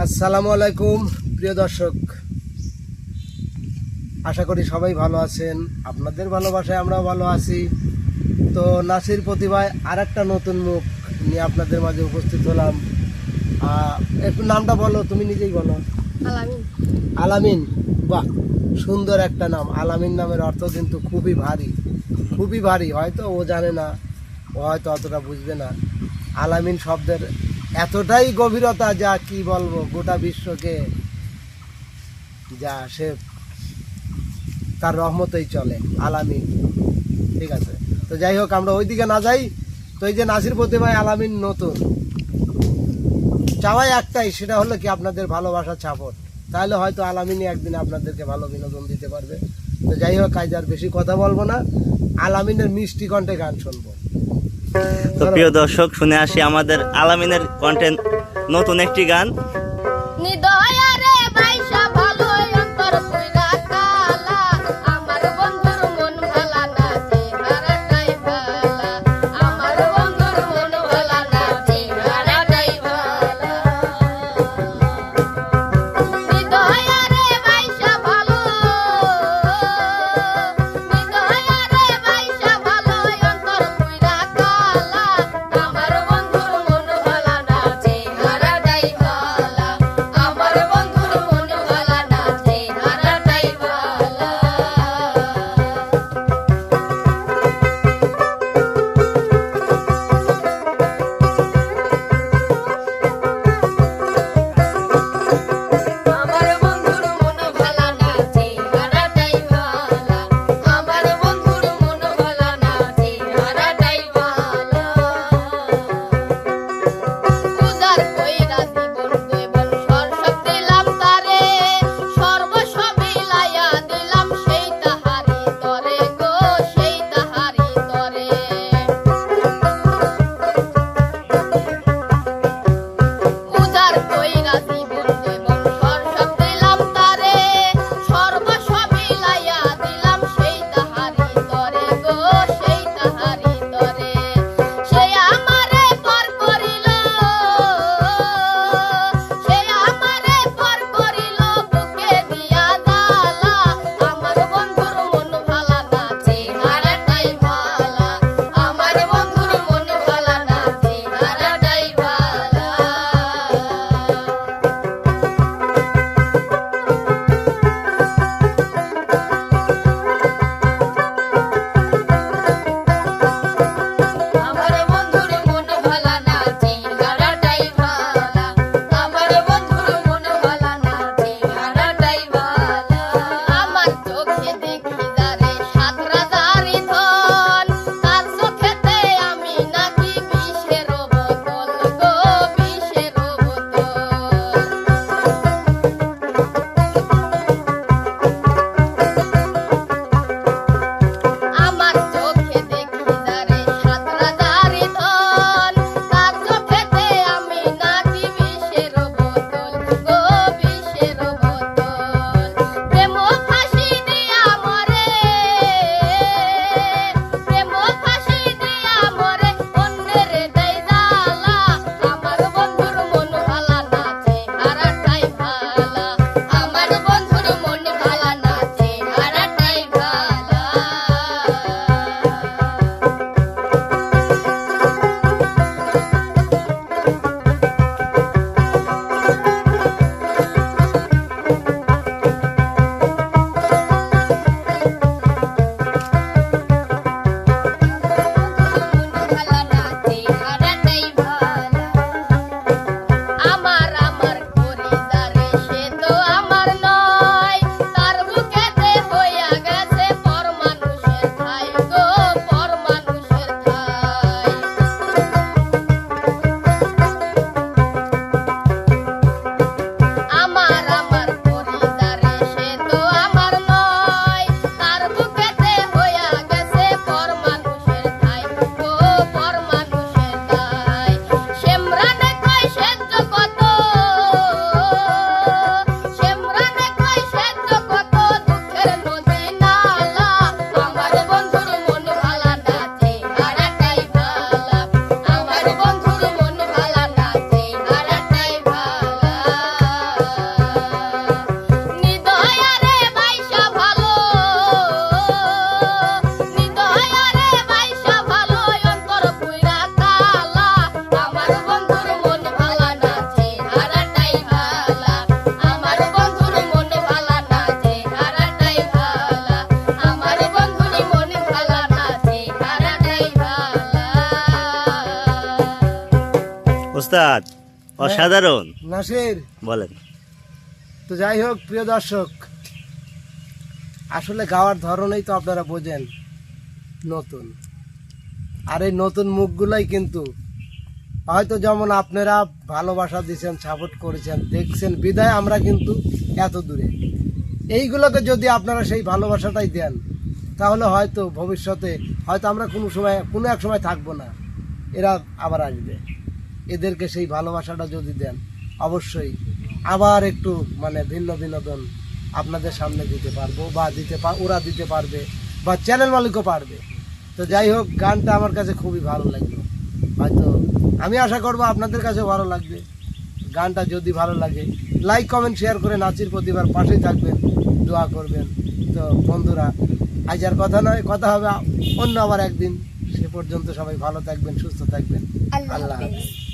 আসসালামু আলাইকুম প্রিয় দর্শক, আশা করি সবাই ভালো আছেন। আপনাদের ভালোবাসায় আমরাও ভালো আছি। তো নাসির প্রতিভায় আরেকটা নতুন মুখ নিয়ে আপনাদের মাঝে উপস্থিত হলাম। একটু নামটা বলো, তুমি নিজেই বলো। আলামিন। আলামিন, বাহ, সুন্দর একটা নাম। আলামিন নামের অর্থ কিন্তু খুবই ভারী। হয়তো ও জানে না, ও হয়তো অতটা বুঝবে না। আলামিন শব্দের এতটাই গভীরতা, যা কি বলবো, গোটা বিশ্বকে যা সে তার রহমতেই চলে আলামিন। ঠিক আছে, তো যাই হোক, আমরা ওইদিকে না যাই। তো এই যে নাসির প্রতিভায় আলামিন নতুন, চাওয়াই একটাই, সেটা হলো কি আপনাদের ভালোবাসার সাপোর্ট। তাহলে হয়তো আলামিনই একদিন আপনাদেরকে ভালো বিনোদন দিতে পারবে। তো যাই হোক, আজ আর বেশি কথা বলবো না, আলামিনের মিষ্টি কণ্ঠে গান শুনবো। তো প্রিয় দর্শক, শুনে আসি আমাদের আলামিনের কণ্ঠে নতুন একটি গান। উস্তাদ অসাধারণ নাসির, বলেন। তো যাই হোক প্রিয় দর্শক, আসলে গাওয়ার ধরনেই তো আপনারা বোঝেন নতুন, আর এই নতুন মুখগুলাই কিন্তু হয়তো যেমন আপনারা ভালোবাসা দিয়েছেন, সাপোর্ট করেছেন, দেখছেন বিদায় আমরা কিন্তু এত দূরে। এইগুলোকে যদি আপনারা সেই ভালোবাসাটাই দেন, তাহলে হয়তো ভবিষ্যতে হয়তো আমরা কোনো এক সময় থাকবো না, এরা আবার আসবে। এদেরকে সেই ভালোবাসাটা যদি দেন, অবশ্যই আবার একটু মানে ভিন্ন বিনোদন আপনাদের সামনে দিতে পারবো, বা ওরা দিতে পারবে, বা চ্যানেল মালিকও পারবে। তো যাই হোক, গানটা আমার কাছে খুবই ভালো লাগলো, হয়তো আমি আশা করবো আপনাদের কাছেও ভালো লাগবে। গানটা যদি ভালো লাগে, লাইক কমেন্ট শেয়ার করে নাচির প্রতিবার পাশেই থাকবেন, দোয়া করবেন। তো বন্ধুরা, আজ আর কথা নয়, কথা হবে অন্য আবার একদিন। সে পর্যন্ত সবাই ভালো থাকবেন, সুস্থ থাকবেন। আল্লাহ হাফেজ।